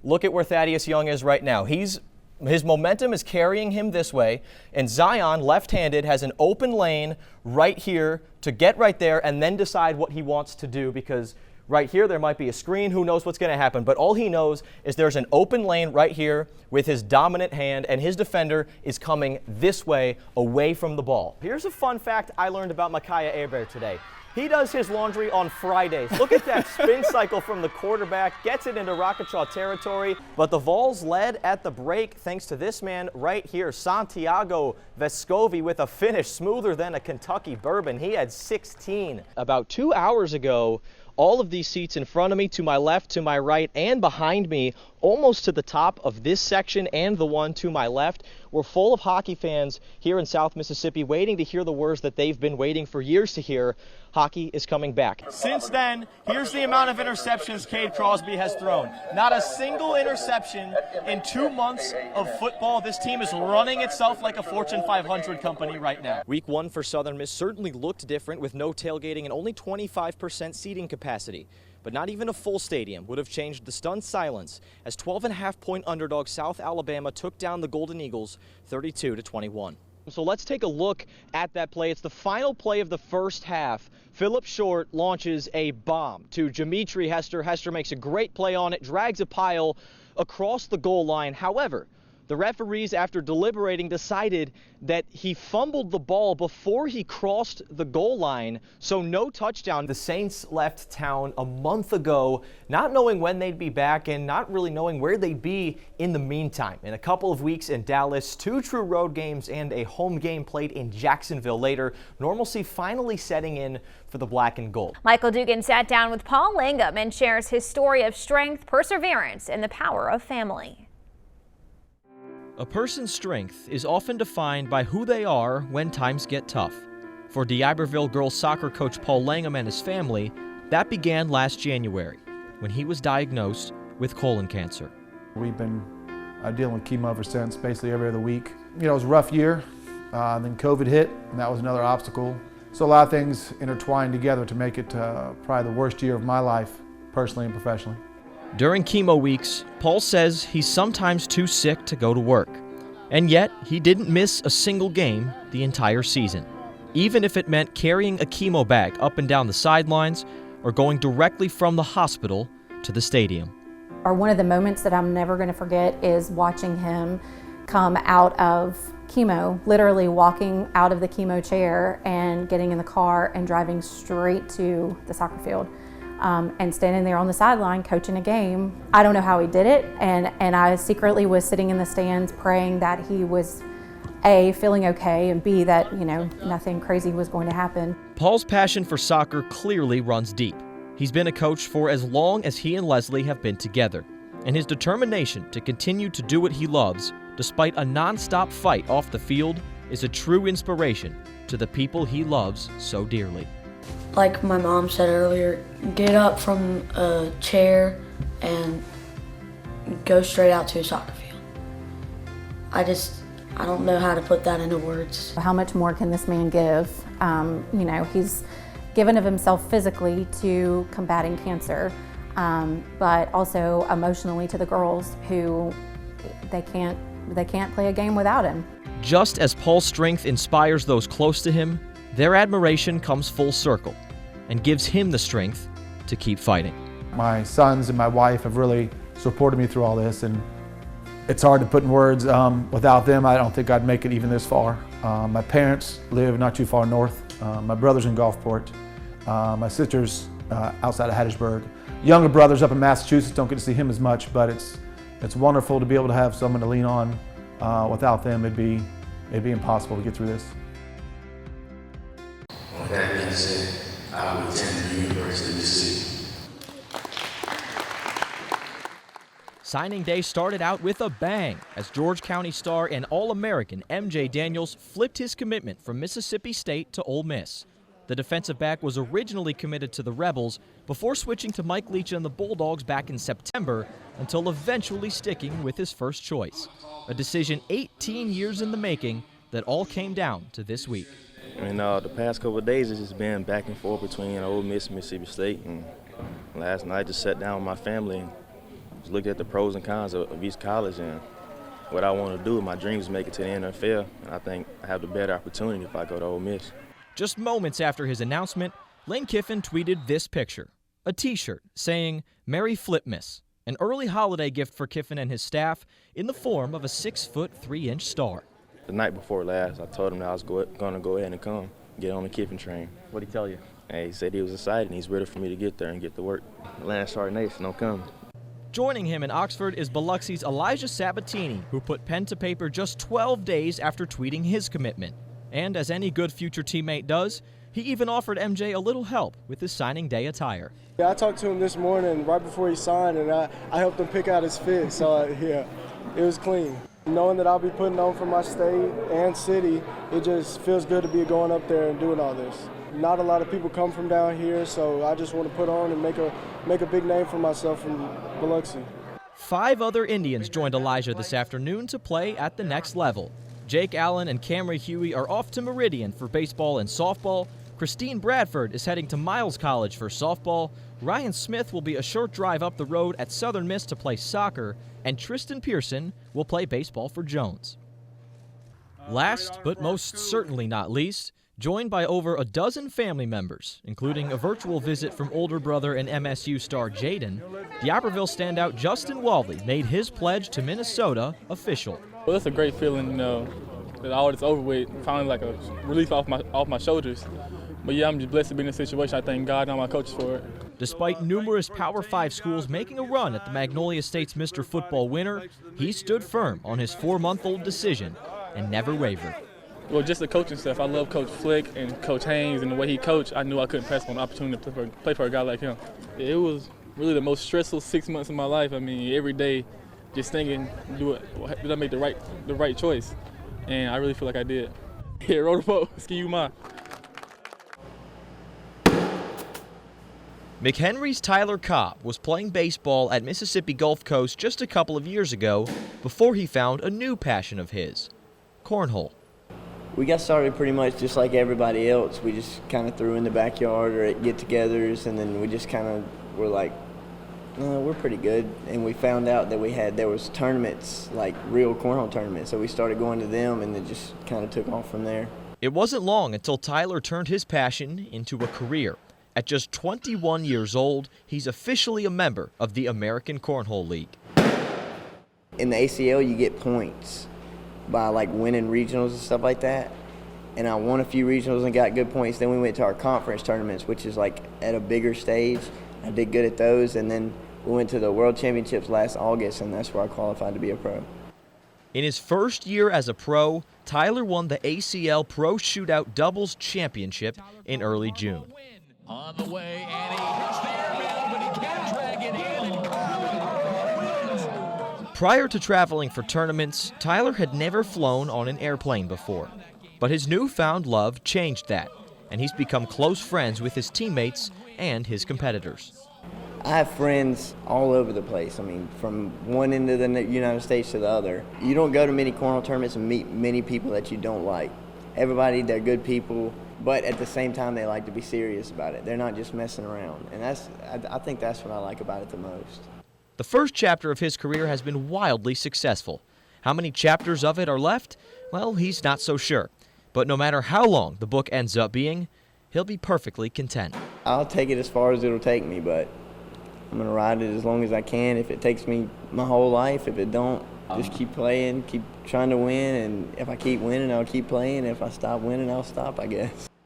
Look at where Thaddeus Young is right now. His momentum is carrying him this way, and Zion, left-handed, has an open lane right here to get right there and then decide what he wants to do, because right here there might be a screen. Who knows what's going to happen? But all he knows is there's an open lane right here with his dominant hand, and his defender is coming this way, away from the ball. Here's a fun fact I learned about Micaiah Hebert today. He does his laundry on Fridays. Look at that spin cycle from the quarterback, gets it into Rocketshaw territory. But the Vols led at the break thanks to this man right here, Santiago Vescovi, with a finish smoother than a Kentucky bourbon. He had 16. About 2 hours ago, all of these seats in front of me, to my left, to my right, and behind me, almost to the top of this section and the one to my left, were full of hockey fans here in South Mississippi waiting to hear the words that they've been waiting for years to hear. Hockey is coming back. Since then, here's the amount of interceptions Cade Crosby has thrown. Not a single interception in 2 months of football. This team is running itself like a Fortune 500 company right now. Week 1 for Southern Miss certainly looked different, with no tailgating and only 25% seating capacity. But not even a full stadium would have changed the stunned silence as 12.5-point underdog South Alabama took down the Golden Eagles 32-21. So let's take a look at that play. It's the final play of the first half. Phillip Short launches a bomb to Jamitri Hester. Hester makes a great play on it, drags a pile across the goal line. However, the referees, after deliberating, decided that he fumbled the ball before he crossed the goal line, so no touchdown. The Saints left town a month ago, not knowing when they'd be back and not really knowing where they'd be in the meantime. In a couple of weeks in Dallas, 2 true road games and a home game played in Jacksonville later, normalcy finally setting in for the black and gold. Michael Dugan sat down with Paul Langham and shares his story of strength, perseverance, and the power of family. A person's strength is often defined by who they are when times get tough. For D'Iberville girls soccer coach Paul Langham and his family, that began last January when he was diagnosed with colon cancer. We've been dealing with chemo ever since, basically every other week. You know, it was a rough year, then COVID hit, and that was another obstacle. So a lot of things intertwined together to make it probably the worst year of my life, personally and professionally. During chemo weeks, Paul says he's sometimes too sick to go to work. And yet, he didn't miss a single game the entire season, even if it meant carrying a chemo bag up and down the sidelines or going directly from the hospital to the stadium. One of the moments that I'm never going to forget is watching him come out of chemo, literally walking out of the chemo chair and getting in the car and driving straight to the soccer field. And standing there on the sideline coaching a game. I don't know how he did it, and I secretly was sitting in the stands praying that he was A, feeling okay, and B, that, you know, nothing crazy was going to happen. Paul's passion for soccer clearly runs deep. He's been a coach for as long as he and Leslie have been together, and his determination to continue to do what he loves, despite a non-stop fight off the field, is a true inspiration to the people he loves so dearly. Like my mom said earlier, get up from a chair and go straight out to a soccer field. I don't know how to put that into words. How much more can this man give? You know, he's given of himself physically to combating cancer, but also emotionally to the girls who they can't play a game without him. Just as Paul's strength inspires those close to him, their admiration comes full circle and gives him the strength to keep fighting. My sons and my wife have really supported me through all this, and it's hard to put in words. Without them, I don't think I'd make it even this far. My parents live not too far north. My brother's in Gulfport. My sister's outside of Hattiesburg. Younger brother's up in Massachusetts, don't get to see him as much, but it's wonderful to be able to have someone to lean on. Without them, it'd be impossible to get through this. With that being said, I will attend the University of Mississippi. Signing day started out with a bang as George County star and All-American MJ Daniels flipped his commitment from Mississippi State to Ole Miss. The defensive back was originally committed to the Rebels before switching to Mike Leach and the Bulldogs back in September, until eventually sticking with his first choice. A decision 18 years in the making that all came down to this week. The past couple of days it's just been back and forth between Ole Miss and Mississippi State, and last night I just sat down with my family and Just look at the pros and cons of each college and what I want to do. My dream is make it to the NFL, and I think I have the better opportunity if I go to Ole Miss. Just moments after his announcement, Lane Kiffin tweeted this picture, a t-shirt saying, "Merry Flipmas," an early holiday gift for Kiffin and his staff in the form of a 6-foot 3-inch star. The night before last, I told him that I was going to go ahead and come, get on the Kiffin train. What'd he tell you? And he said he was excited and he's ready for me to get there and get to work. Lance Shark Nation, don't come. Joining him in Oxford is Biloxi's Elijah Sabatini, who put pen to paper just 12 days after tweeting his commitment. And as any good future teammate does, he even offered MJ a little help with his signing day attire. Yeah, I talked to him this morning right before he signed, and I helped him pick out his fit, so yeah, it was clean. Knowing that I'll be putting on for my state and city, it just feels good to be going up there and doing all this. Not a lot of people come from down here, so I just want to put on and make a big name for myself from Biloxi. 5 other Indians joined Elijah this afternoon to play at the next level. Jake Allen and Camry Huey are off to Meridian for baseball and softball. Christine Bradford is heading to Miles College for softball. Ryan Smith will be a short drive up the road at Southern Miss to play soccer. And Tristan Pearson will play baseball for Jones. Last, but most certainly not least, joined by over a dozen family members, including a virtual visit from older brother and MSU star Jaden, D'Iberville standout Justin Waldley made his pledge to Minnesota official. Well, it's a great feeling, that all it's over with, finally like a relief off my shoulders. But yeah, I'm just blessed to be in this situation. I thank God and all my coaches for it. Despite numerous Power 5 schools making a run at the Magnolia State's Mr. Football winner, he stood firm on his 4-month-old decision and never wavered. Well, just the coaching stuff. I love Coach Flick and Coach Haynes and the way he coached. I knew I couldn't pass on an opportunity to play for a guy like him. It was really the most stressful 6 months of my life. I mean, every day just thinking, did I make the right choice? And I really feel like I did. Here, roll the boat, ski you mine. McHenry's Tyler Cobb was playing baseball at Mississippi Gulf Coast just a couple of years ago before he found a new passion of his, cornhole. We got started pretty much just like everybody else. We just kind of threw in the backyard or at get-togethers, and then we just kind of were like, we're pretty good. And we found out that there was tournaments, like real cornhole tournaments, so we started going to them, and it just kind of took off from there. It wasn't long until Tyler turned his passion into a career. At just 21 years old, he's officially a member of the American Cornhole League. In the ACL, you get points by like winning regionals and stuff like that. And I won a few regionals and got good points. Then we went to our conference tournaments, which is like at a bigger stage. I did good at those, and then we went to the World Championships last August, and that's where I qualified to be a pro. In his first year as a pro, Tyler won the ACL Pro Shootout Doubles Championship in early June. On the way, and he hits the airmail, but he can't drag it in, and Carmen wins. Prior to traveling for tournaments, Tyler had never flown on an airplane before. But his newfound love changed that, and he's become close friends with his teammates and his competitors. I have friends all over the place. I mean, from one end of the United States to the other. You don't go to many cornhole tournaments and meet many people that you don't like. Everybody, they're good people, but at the same time, they like to be serious about it. They're not just messing around, and I think that's what I like about it the most. The first chapter of his career has been wildly successful. How many chapters of it are left? Well, he's not so sure. But no matter how long the book ends up being, he'll be perfectly content. I'll take it as far as it'll take me, but I'm going to ride it as long as I can. If it takes me my whole life, if it don't, just keep playing, keep trying to win, and if I keep winning, I'll keep playing. If I stop winning, I'll stop, I guess.